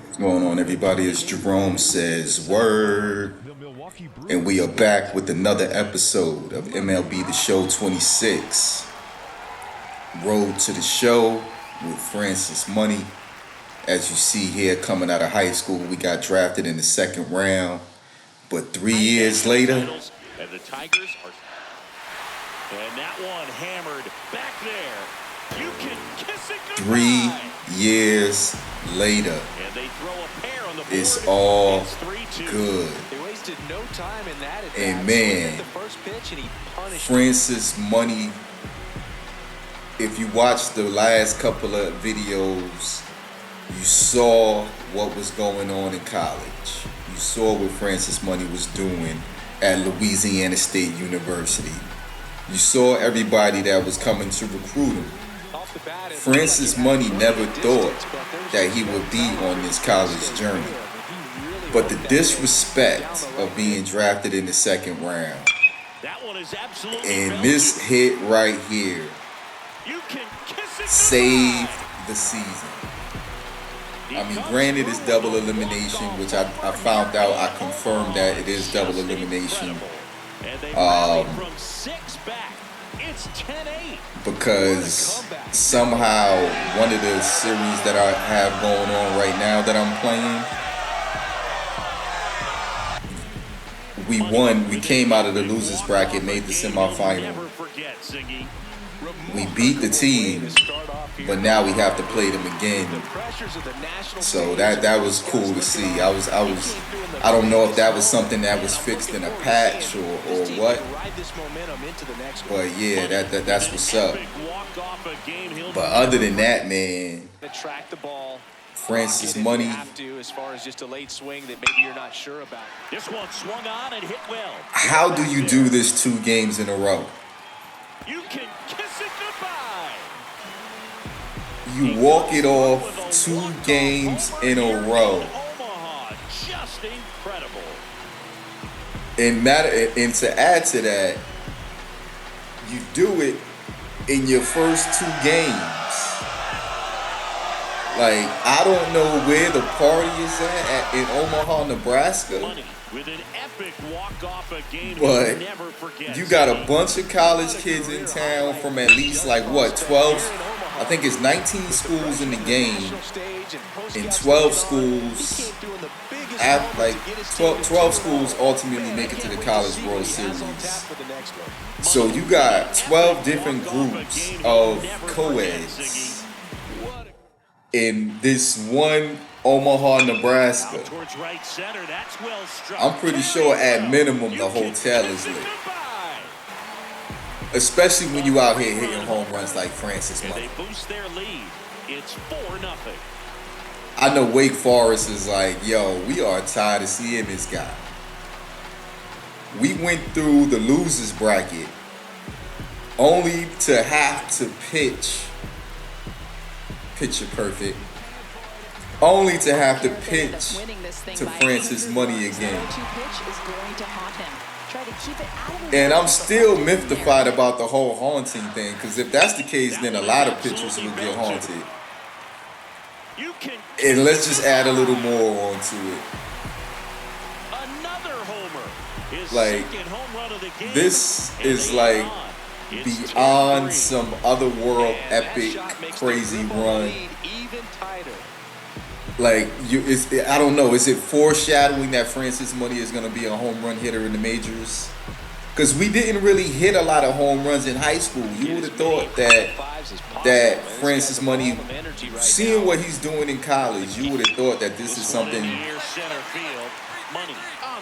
What's going on, everybody? It's Jerome Says Word, and we are back with another episode of MLB The Show 26. Road to the show with Francis Money. As you see here, coming out of high school, we got drafted in the second round, but 3 years later, and the Tigers are, and that one hammered back there. You can kiss it goodbye. 3 years later, And they throw a pair on the board. it's all It's 3-2. good. They wasted no time in that at And bat. man, Swing at the first pitch and he punished Francis Money, if you watched the last couple of videos, you saw what was going on in college. You saw what Francis Money was doing at Louisiana State University. You saw everybody that was coming to recruit him. off the bat. Francis Money never thought that he would be on this college journey. But the disrespect of being drafted in the second round That one is absolutely and this hit right here You can kiss it saved the season. I mean, granted, it's double elimination, which I found out, I confirmed that it is double elimination. And they rally from 6 back. It's 10-8. Because somehow one of the series that I have going on right now that I'm playing, we won. We came out of the losers bracket, made the semifinal. Never forget, Siggy. We beat the team, but now we have to play them again. So that was cool to see. I don't know if that was something that was fixed in a patch or what. But yeah, that's what's up. But other than that, man, Francis Money, As far as just a late swing that maybe you're not sure about. This one swung on and hit well. how do you do this 2 games in a row? You can kiss it goodbye. You walk it off 2 games in a row. Omaha, just incredible. And to add to that, you do it in your first 2 games. Like, I don't know where the party is at in Omaha, Nebraska, Money with an epic walk-off a game but he'll never forget. you got a bunch of college kids in town from at least like what, 12? I think it's 19 schools in the game, and 12 schools, like 12 schools ultimately make it to the College World Series. So you got 12 different groups of co-eds in this one Omaha, Nebraska. Towards right center, that's well struck. I'm pretty sure at minimum the hotel is lit. Especially when you out here hitting home runs like Francis And Money. they boost their lead. It's 4-0. I know Wake Forest is like, yo, we are tired of seeing this guy. We went through the losers bracket only to have to pitch picture perfect, only to have to pitch to Francis Money again. And I'm still mystified about the whole haunting thing, because if that's the case, then a lot of pitchers will get haunted. And let's just add a little more onto it. Another homer. His Like, second home run of the game. this And is they like are on. It's beyond 10-3. some otherworld epic crazy run. Even tighter. Like, I don't know. Is it foreshadowing that Francis Money is going to be a home run hitter in the majors? Because we didn't really hit a lot of home runs in high school. You would have thought that Francis Money, seeing what he's doing in college, you would have thought that this is something. Near center field. Money.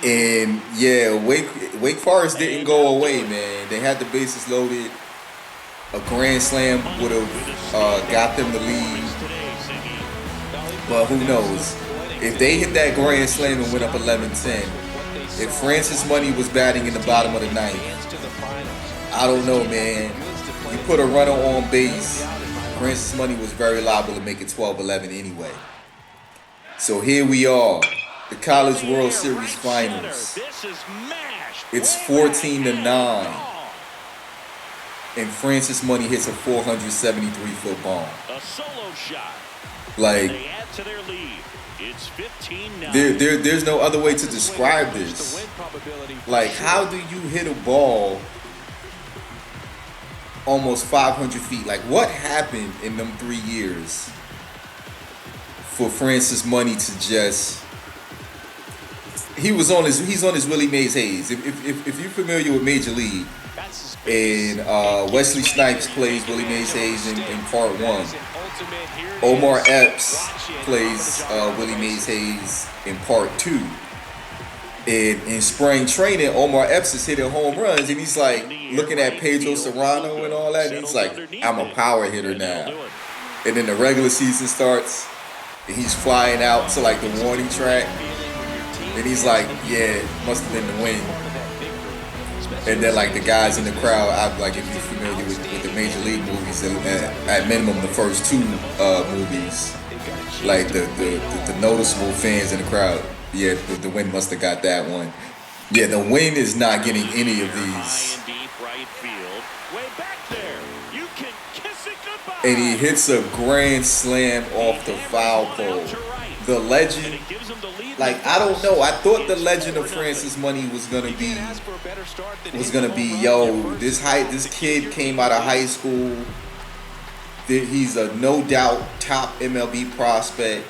And yeah, Wake Forest didn't go away, man. They had the bases loaded. A grand slam would have got them the lead. But who knows? If they hit that grand slam and went up 11-10, if Francis Money was batting in the bottom of the ninth, I don't know, man. You put a runner on base, Francis Money was very liable to make it 12-11 anyway. So here we are, the College World Series Finals. It's 14-9. and Francis Money hits a 473-foot bomb. A solo shot. Like, They add to their lead. It's 15-9. there's no other way to describe this. Like, how do you hit a ball almost 500 feet? Like, what happened in them 3 years for Francis Money to just... He's on his Willie Mays Hayes. If you're familiar with Major League, and Wesley Snipes plays Willie Mays Hayes in part 1. Omar Epps plays Willie Mays Hayes in part 2. And in spring training, Omar Epps is hitting home runs, and he's like looking at Pedro Serrano and all that, and he's like, I'm a power hitter now. And then the regular season starts, and he's flying out to like the warning track, and he's like, yeah, it must have been the wind. And then like the guys in the crowd, like if you're familiar with the Major League movies, at minimum the first 2 movies, like the noticeable fans in the crowd, yeah, the wind must have got that one. Yeah, the wind is not getting any of these. And he hits a grand slam off the foul pole. The legend, like, I don't know. I thought the legend of Francis Money was gonna be, yo, this kid came out of high school. He's a no doubt top MLB prospect.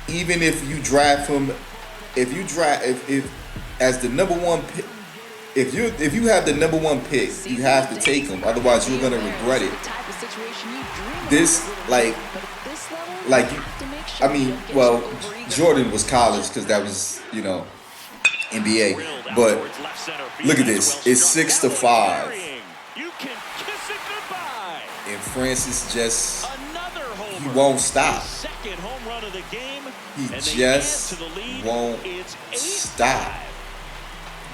Even if you draft him, if as the number 1 pick, if you have the number 1 pick, you have to take him. Otherwise, you're gonna regret it. This I mean, well, Jordan was college because that was, NBA. But look at this. It's 6-5. And Francis just, he won't stop. He just won't stop.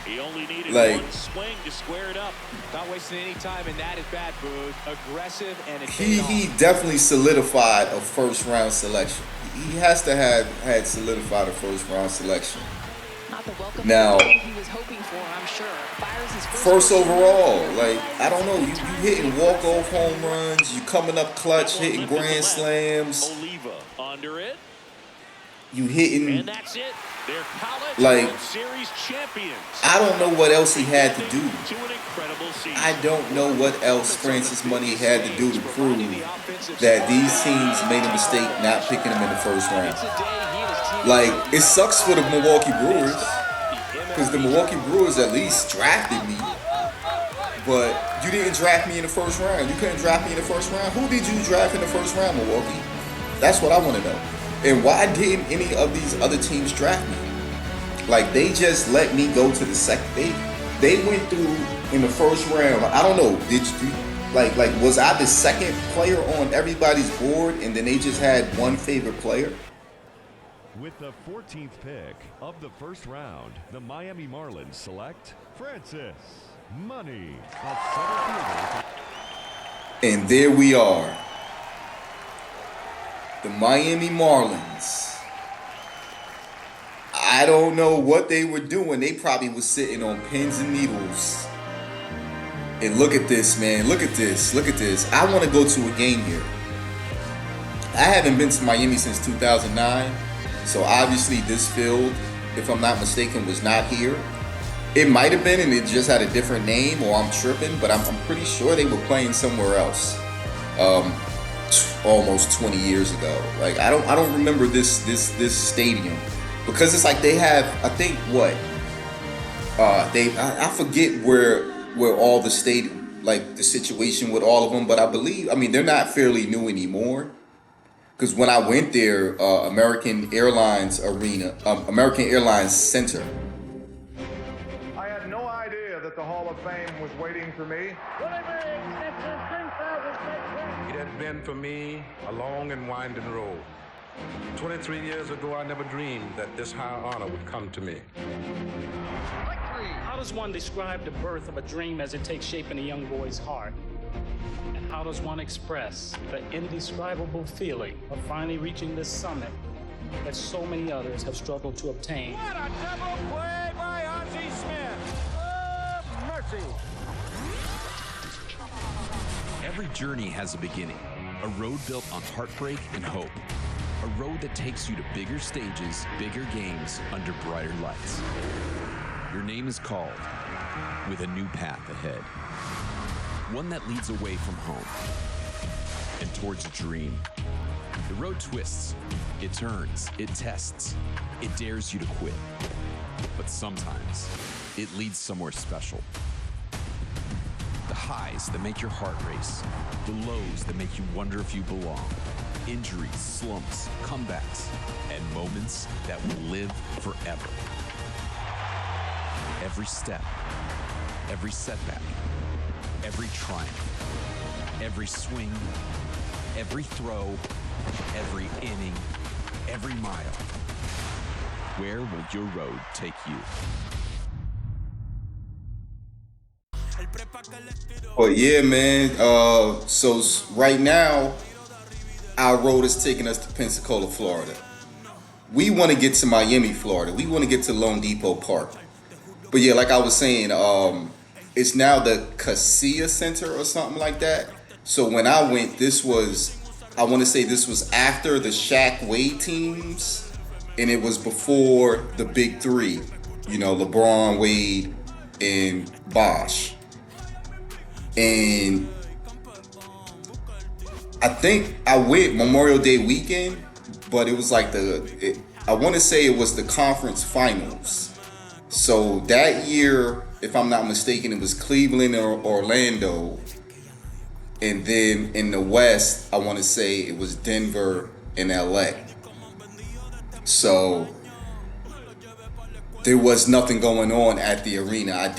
He only needed like, 1 swing to square it up. Not wasting any time, and that is bad, Booth. Aggressive and he definitely solidified a first-round selection. He has to have had solidified a first-round selection. Now, he was hoping for, I'm sure. Fires his first overall, like, I don't know, you hitting walk-off home runs, you coming up clutch, hitting grand slams. Oliva under it. You hitting, and that's it. They're college like, World Series champions. I don't know what else he had to do. To an incredible season. I don't know what else Francis Money had to do to prove that these teams made a mistake not picking him in the first round. Like, it sucks for the Milwaukee Brewers, because the Milwaukee Brewers at least drafted me. But you didn't draft me in the first round. You couldn't draft me in the first round. Who did you draft in the first round, Milwaukee? That's what I want to know. And why didn't any of these other teams draft me? Like, they just let me go to the second. They went through in the first round. I don't know. Did you like was I the second player on everybody's board, and then they just had one favorite player? With the 14th pick of the first round, the Miami Marlins select Francis Money, a center fielder. And there we are. The Miami Marlins. I don't know what they were doing. They probably was sitting on pins and needles. And look at this, man. Look at this. Look at this. I want to go to a game here. I haven't been to Miami since 2009. So obviously this field, if I'm not mistaken, was not here. It might have been, and it just had a different name, or I'm tripping, but I'm pretty sure they were playing somewhere else. Almost 20 years ago. Like, I don't remember this stadium, because it's like they have, I think, what I forget where all the stadium, like the situation with all of them, but I mean they're not fairly new anymore, because when I went there, American Airlines Center. I had no idea that the Hall of Fame was waiting for me. It had been for me a long and winding road. 23 years ago, I never dreamed that this high honor would come to me. How does one describe the birth of a dream as it takes shape in a young boy's heart? And how does one express the indescribable feeling of finally reaching this summit that so many others have struggled to obtain? What a double play by Ozzie Smith. Oh, mercy. Every journey has a beginning, a road built on heartbreak and hope, a road that takes you to bigger stages, bigger games, under brighter lights. Your name is called with a new path ahead, one that leads away from home and towards a dream. The road twists, it turns, it tests, it dares you to quit. But sometimes, it leads somewhere special. The highs that make your heart race, the lows that make you wonder if you belong, injuries, slumps, comebacks, and moments that will live forever. Every step, every setback, every triumph, every swing, every throw, every inning, every mile. Where will your road take you? But yeah, man. So right now, our road is taking us to Pensacola, Florida. We want to get to Miami, Florida. We want to get to Lone Depot Park. But yeah, like I was saying, it's now the Casilla Center or something like that. So when I went, I want to say this was after the Shaq Wade teams, and it was before the big three, LeBron, Wade, and Bosh. And I think I went Memorial Day weekend, but it was like I want to say it was the conference finals. So that year, if I'm not mistaken, it was Cleveland or Orlando. And then in the West, I want to say it was Denver and LA. So there was nothing going on at the arena.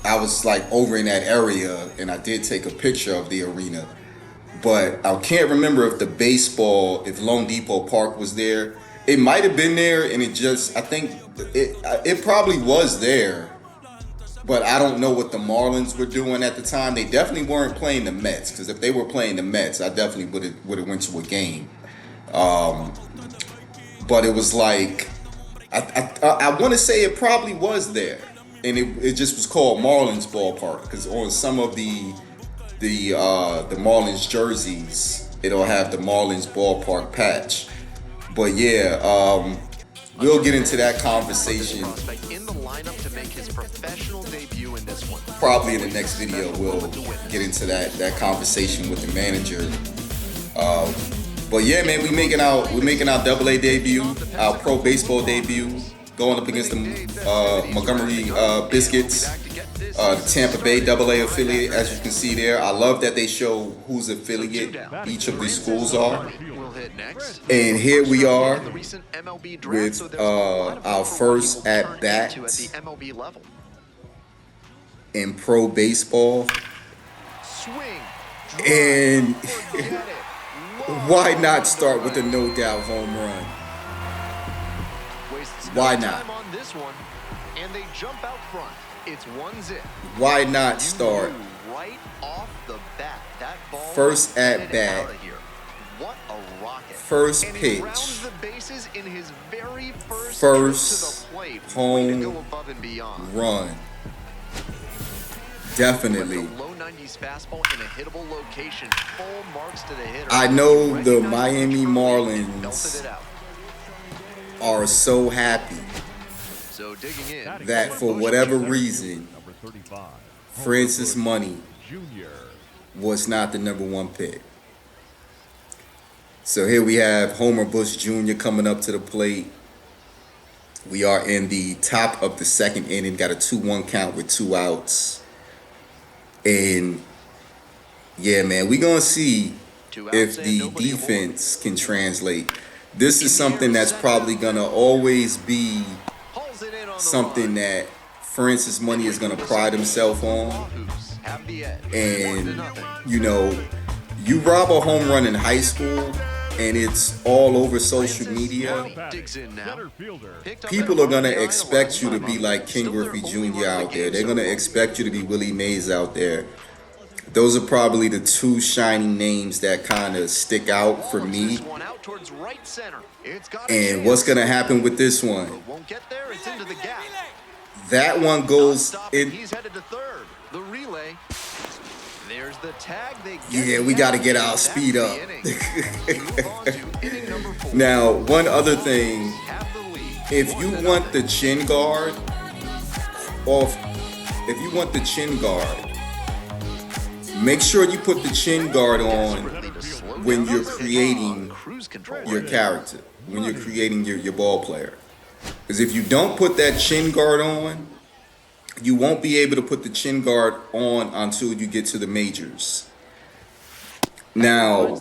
I was like over in that area, and I did take a picture of the arena. But I can't remember if Lone Depot Park was there. It might have been there, and I think it probably was there. But I don't know what the Marlins were doing at the time. They definitely weren't playing the Mets, because if they were playing the Mets, I definitely would have went to a game. But it was like, I want to say it probably was there, and it just was called Marlins Ballpark, because on some of the Marlins jerseys, it'll have the Marlins Ballpark patch. But yeah, we'll get into that conversation. In the lineup to make his professional debut in this one. Probably in the next video, we'll get into that conversation with the manager. But yeah, man, we're making our AA debut, our pro baseball debut, going up against the Montgomery Biscuits, the Tampa Bay AA affiliate. As you can see there, I love that they show whose affiliate each of these schools are. And here we are with our first at bat in pro baseball. And why not start with a no doubt home run? Why not? Why not start first at bat? First pitch, first home run. Definitely. I know the Miami Marlins are so happy that for whatever reason, Francis Money was not the number one pick. So here we have Homer Bush Jr. coming up to the plate. We are in the top of the second inning, got a 2-1 count with 2 outs. And yeah, man, we're going to see if the defense can translate. This is something that's probably going to always be something that Francis Money is going to pride himself on. And, you rob a home run in high school, and it's all over social media, people are going to expect you to be like King Griffey Jr. out there. They're going to expect you to be Willie Mays out there. Those are probably the 2 shining names that kind of stick out for me. And what's going to happen with this one? That one goes in. There's the tag. Yeah, we got to get our speed up. Now, one other thing, if you want the chin guard off, make sure you put the chin guard on when you're creating your character, when you're creating your ball player. Because if you don't put that chin guard on, you won't be able to put the chin guard on until you get to the majors. Now,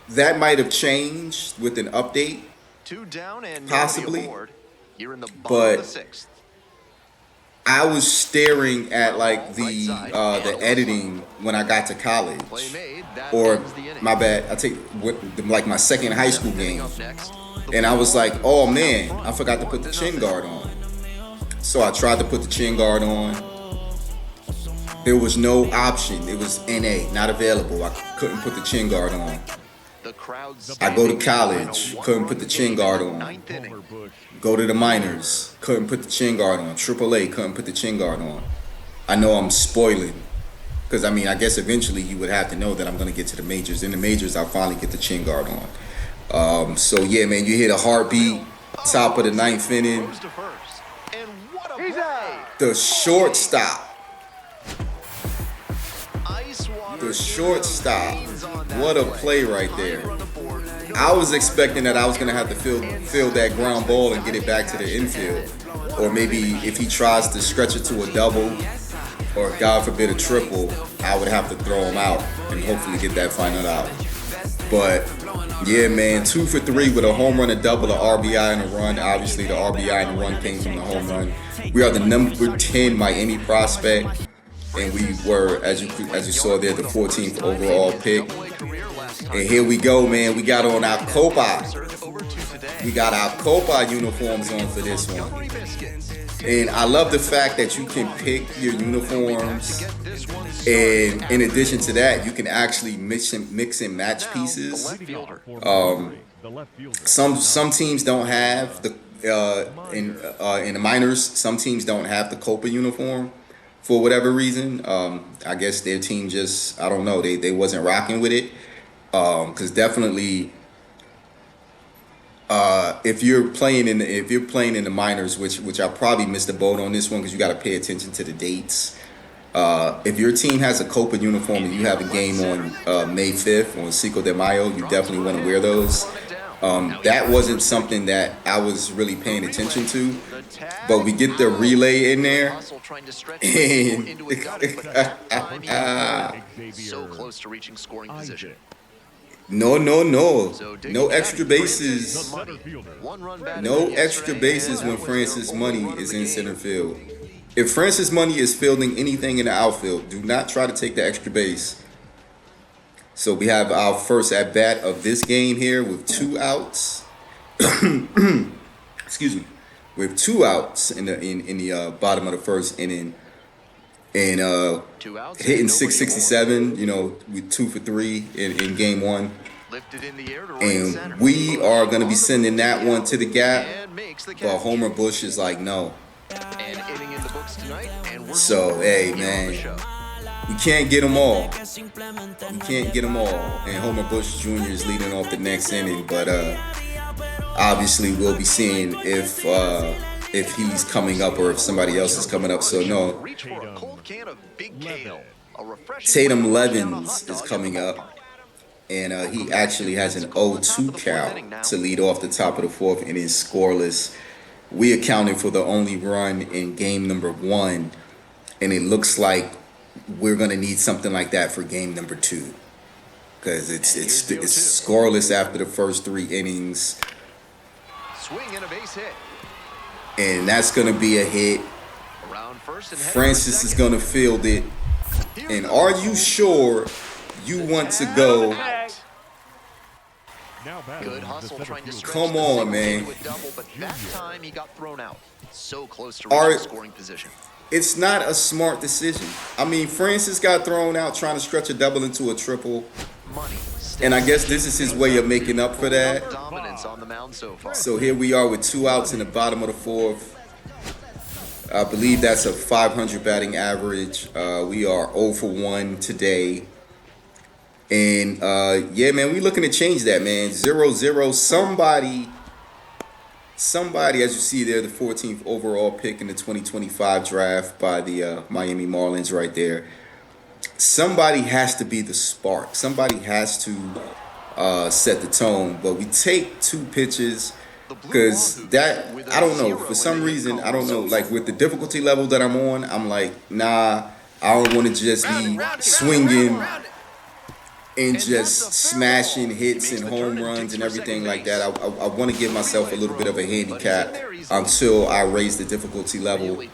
that might have changed with an update, possibly, but I was staring at like the editing when I got to college, or my bad, I take like my second high school game, and I was like, oh man, I forgot to put the chin guard on. So I tried to put the chin guard on. There was no option. It was NA, not available. I couldn't put the chin guard on. I go to college, couldn't put the chin guard on. Go to the minors, couldn't put the chin guard on. AAA, couldn't put the chin guard on. I know I'm spoiling, because I mean, I guess eventually you would have to know that I'm going to get to the majors. In the majors, I'll finally get the chin guard on. So yeah, man, you hit a heartbeat, top of the ninth inning. The shortstop. The shortstop. What a play right there. I was expecting that I was going to have to field that ground ball and get it back to the infield. Or maybe if he tries to stretch it to a double or, God forbid, a triple, I would have to throw him out and hopefully get that final out. But, yeah, man, 2 for 3 with a home run, a double, a RBI, and a run. Obviously, the RBI and the run came from the home run. We are the number 10 Miami prospect, and we were, as you saw there, the 14th overall pick. And here we go, man. We got on our Copa. We got our Copa uniforms on for this one. And I love the fact that you can pick your uniforms. And in addition to that, you can actually mix and match pieces. Some teams don't have the in the minors. Some teams don't have the Copa uniform for whatever reason. I guess their team just, I don't know, they wasn't rocking with it. Because definitely, if you're playing in the minors, which I probably missed the boat on this one because you got to pay attention to the dates. If your team has a Copa uniform and you have a game on May 5th on Cinco de Mayo, you definitely want to wear those. That wasn't something that I was really paying attention to, but we get the relay in there, and so close to reaching scoring position. No extra bases. No extra bases when Francis Money is in center field. If Francis Money is fielding anything in the outfield, do not try to take the extra base. So we have our first at bat of this game here with 2 outs. Excuse me, with 2 outs in the bottom of the first inning, and hitting 667. You know, with 2 for 3 in game 1. And we are going to be sending that one to the gap, but Homer Bush is like, no. So, hey, man, we can't get them all. We can't get them all. And Homer Bush Jr. is leading off the next inning, but obviously we'll be seeing if he's coming up or if somebody else is coming up. So, no. Tatum Levens is coming up. And he actually has an 0-2 count to lead off the top of the 4th and is scoreless. We accounted for the only run in game number 1, and it looks like we're going to need something like that for game number 2, because it's scoreless after the first 3 innings. Swing and a base hit. And that's going to be a hit. Francis is going to field it. And are you sure you want to go? Good hustle trying to stretch. Come on, man. Double, but that time he got thrown out. So close to reaching scoring position. It's not a smart decision. I mean, Francis got thrown out trying to stretch a double into a triple. And I guess this is his way of making up for that. Dominance on the mound so far. So here we are with 2 outs in the bottom of the 4th. I believe that's a 500 batting average. We are 0 for 1 today. And yeah, man, we looking to change that, man. 0-0. Somebody, as you see there, the 14th overall pick in the 2025 draft by the Miami Marlins right there. Somebody has to be the spark. Somebody has to set the tone. But we take 2 pitches because that, I don't know, for some reason, I don't know, like with the difficulty level that I'm on, I'm like, nah, I don't want to just be swinging and just smashing hits and home runs and everything like that. I want to give myself a little bit of a handicap until I raise the difficulty level.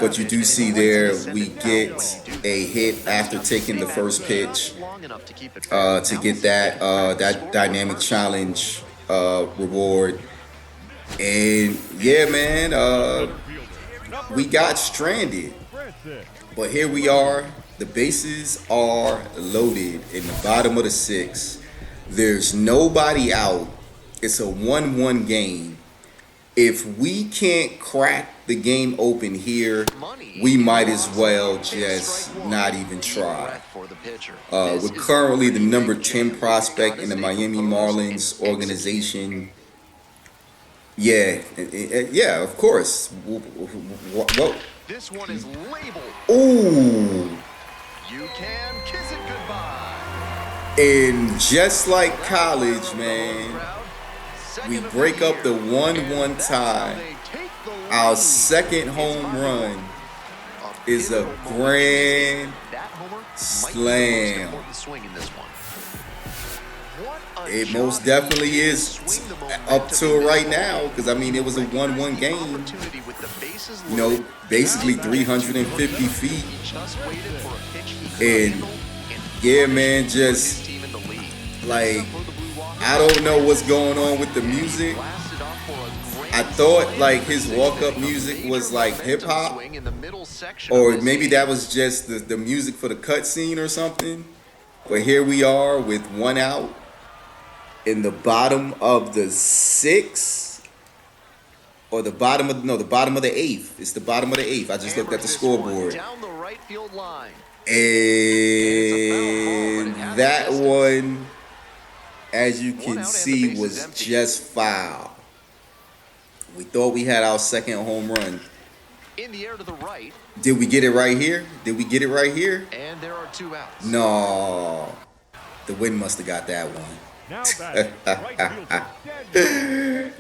But you do see there, we get a hit after taking the first pitch to get that dynamic challenge reward. And yeah, man, we got stranded. But here we are. The bases are loaded in the bottom of the 6th. There's nobody out. It's a 1-1 game. If we can't crack the game open here, we might as well just not even try. We're currently the number 10 prospect in the Miami Marlins organization. Yeah, yeah, of course. Whoa. This one is labeled. Ooh. You can kiss it goodbye. And just like college, man, we break up the 1-1 tie. Our second home run is a grand slam. It most definitely is up to it right now because, I mean, it was a 1-1 game. You know, basically 350 feet. And, yeah, man, just, like, I don't know what's going on with the music. I thought, like, his walk-up music was, like, hip-hop. Or maybe that was just the music for the cutscene or something. But here we are with 1 out. In the bottom of the 6th, or the bottom of the 8th. It's the bottom of the 8th. I just looked at the scoreboard. And that one, as you can see, was just foul. We thought we had our second home run. In the air to the right. Did we get it right here? Did we get it right here? And there are 2 outs. No. The wind must have got that one.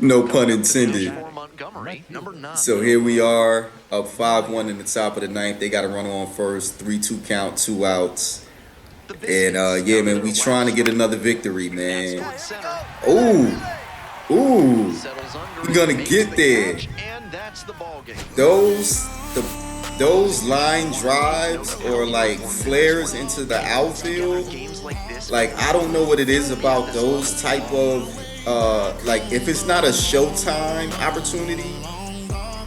No pun intended. So here we are, up 5-1 in the top of the 9th. They got a runner on first, 3-2 count, 2 outs. And yeah, man, we trying to get another victory, man. Ooh, we're gonna get there. Those line drives or like flares into the outfield, like I don't know what it is about those type of like if it's not a showtime opportunity,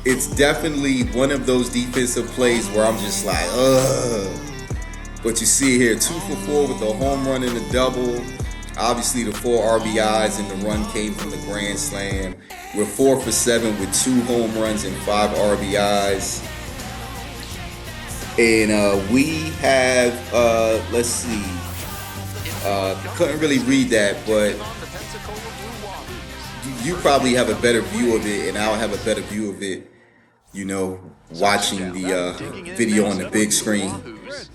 it's definitely one of those defensive plays where I'm just like, ugh. But you see here, 2 for 4 with a home run and a double. Obviously the 4 RBIs and the run came from the grand slam. We're 4 for 7 with 2 home runs and 5 RBIs. And we have, let's see, couldn't really read that, but you probably have a better view of it, and I'll have a better view of it, you know, watching the video on the big screen.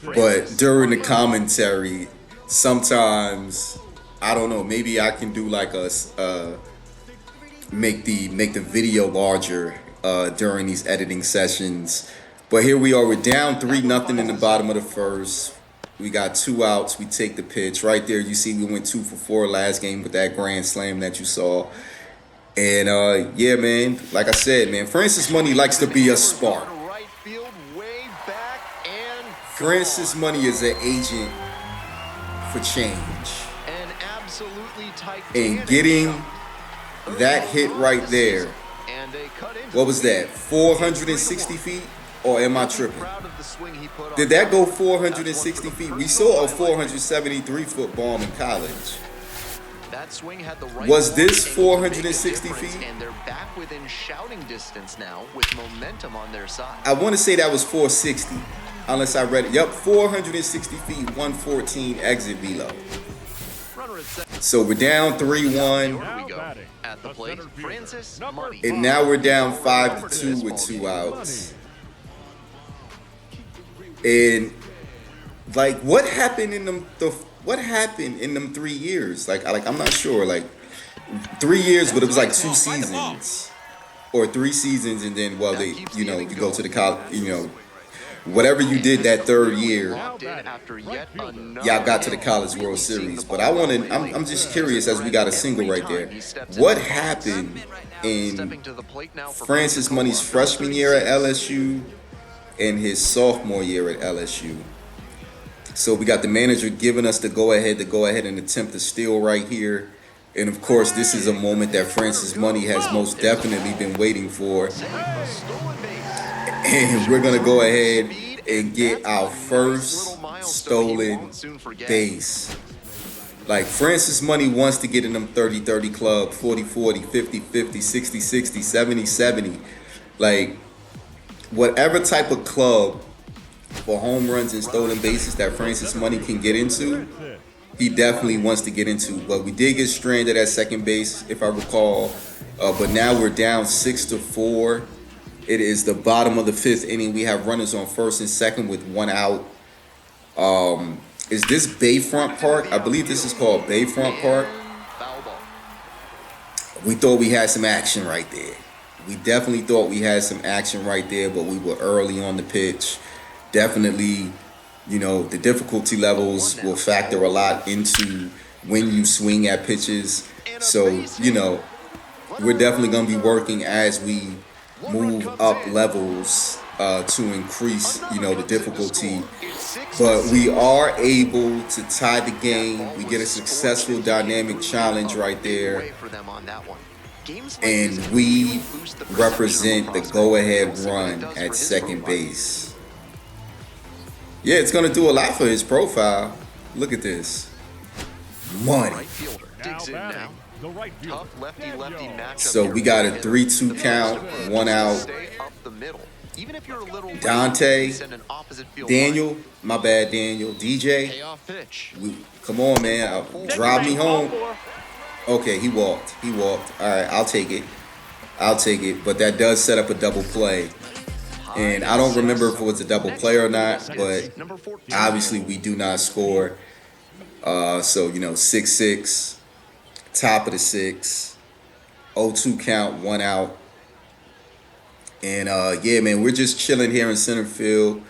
But during the commentary, sometimes, I don't know, maybe I can do like a, make the video larger during these editing sessions. But here we are, we're down 3-0 in the bottom of the first. We got 2 outs, we take the pitch. Right there, you see we went 2 for 4 last game with that grand slam that you saw. And yeah, man, like I said, man, Francis Money likes to be a spark. Francis Money is an agent for change. And getting that hit right there, what was that, 460 feet? Or am I tripping? Did that go 460 feet? We saw a 473-foot bomb in college. That swing had the right Was this and 460 difference, feet? And they're back within shouting distance now with momentum on their side. I want to say that was 460, unless I read it. Yep, 460 feet, 114 exit velo. So we're down 3-1. Here we go. At the plate, Francis Money. And now we're down 5-2 with 2 outs. And like, what happened in them? What happened in them 3 years? Like I'm not sure. Like 3 years, but it was like 2 seasons or 3 seasons, and then you go to the college, whatever you did that 3rd year, y'all got to the College World Series. But I'm just curious, as we got a single right there, what happened in Francis Money's freshman year at LSU and his sophomore year at LSU? So we got the manager giving us the go-ahead and attempt to steal right here. And of course, this is a moment that Francis Money has most definitely been waiting for. And we're going to go ahead and get our first stolen base. Like, Francis Money wants to get in them 30-30 club, 40-40, 50-50, 60-60, 70-70. Like, whatever type of club for home runs and stolen bases that Francis Money can get into, he definitely wants to get into. But we did get stranded at second base, if I recall. But now we're down 6-4. It is the bottom of the 5th inning. We have runners on first and second with 1 out. Is this Bayfront Park? I believe this is called Bayfront Park. We thought we had some action right there. We definitely thought we had some action right there, but we were early on the pitch. Definitely, the difficulty levels will factor a lot into when you swing at pitches. So, we're definitely going to be working as we move up levels to increase, the difficulty. But we are able to tie the game. We get a successful dynamic challenge right there. And we represent the go-ahead run at second base. Yeah, it's going to do a lot for his profile. Look at this. Money. So we got a 3-2 count, 1 out. Dante, Daniel, my bad, Daniel, DJ. Come on, man. Drive me home. Okay, he walked. All right, I'll take it. But that does set up a double play. And I don't remember if it was a double play or not, but obviously we do not score. So, 6-6, top of the 6, 0-2 count, 1 out. And yeah, man, we're just chilling here in center field.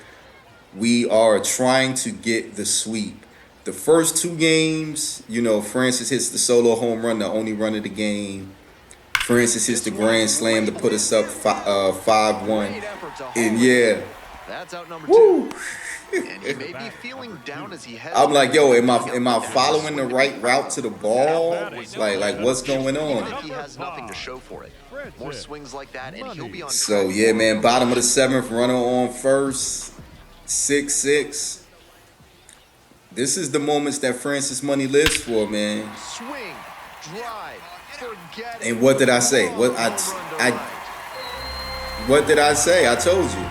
We are trying to get the sweep. The first 2 games, Francis hits the solo home run, the only run of the game. Francis hits the grand slam to put us up 5-1. And yeah, that's out number woo. 2. And he may be feeling down as he heads. I'm like, yo, am I following the right route to the ball? Like what's going on? He has nothing to show for it. More swings like that, and he'll be on. So yeah, man, bottom of the 7th, runner on first, 6-6. This is the moments that Francis Money lives for, man. Swing, drive, forget it. And what did I say? What did I say? I told you.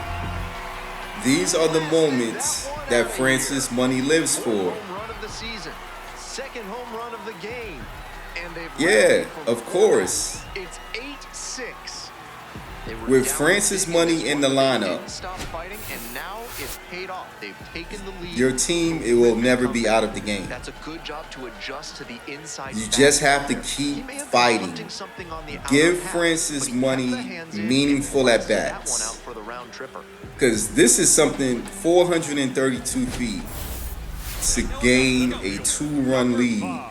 These are the moments that Francis Money lives for. Home run of the season, second home run of the game, and yeah, of course. It's 8-6. With Francis Money in the lineup, stop fighting, and now it's paid off. They've taken the lead. Your team, it will never be out of the game. That's a good job to adjust to the inside. You just have to keep fighting. Give Francis Money meaningful at bats. Because this is something, 432 feet to gain a 2-run lead.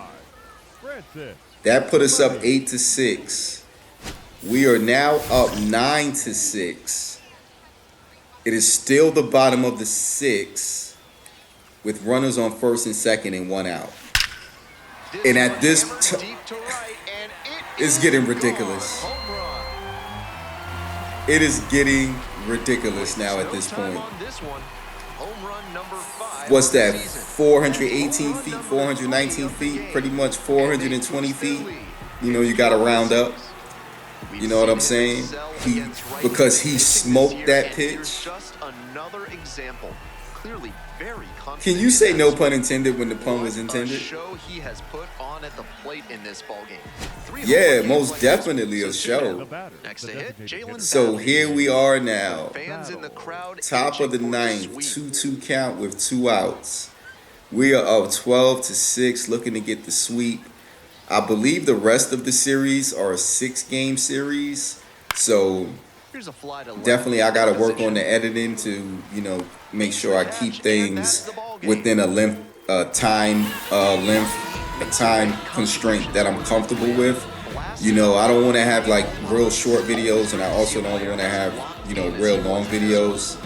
That put us up 8-6. We are now up 9-6. It is still the bottom of the 6 with runners on first and second and 1 out. And at this it's getting ridiculous. It is getting ridiculous now at this point. what's that, 418 feet, 419 feet, pretty much 420 feet. You know, you got to round up. You know what I'm saying? Because he smoked that pitch. Just another example. Clearly very confident. Can you say no pun intended when the pun was intended? Show he has put on at the plate in this ballgame. Yeah, most definitely a show. Next to hit, Jalen. So here we are now. Fans in the crowd. Top of the ninth, 2-2 count with 2 outs. We are up 12-6, looking to get the sweep. I believe the rest of the series are a 6-game series. So definitely I got to work on the editing to, you know, make sure I keep things within a time constraint that I'm comfortable with. You know, I don't want to have like real short videos, and I also don't want to have, you know, real long videos.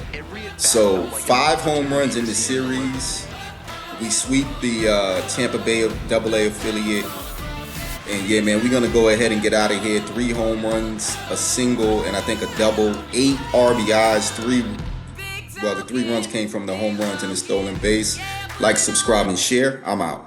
So 5 home runs in the series. We sweep the Tampa Bay AA affiliate. And yeah, man, we're going to go ahead and get out of here. 3 home runs, a single, and I think a double. 8 RBIs, the 3 runs came from the home runs and the stolen base. Like, subscribe, and share. I'm out.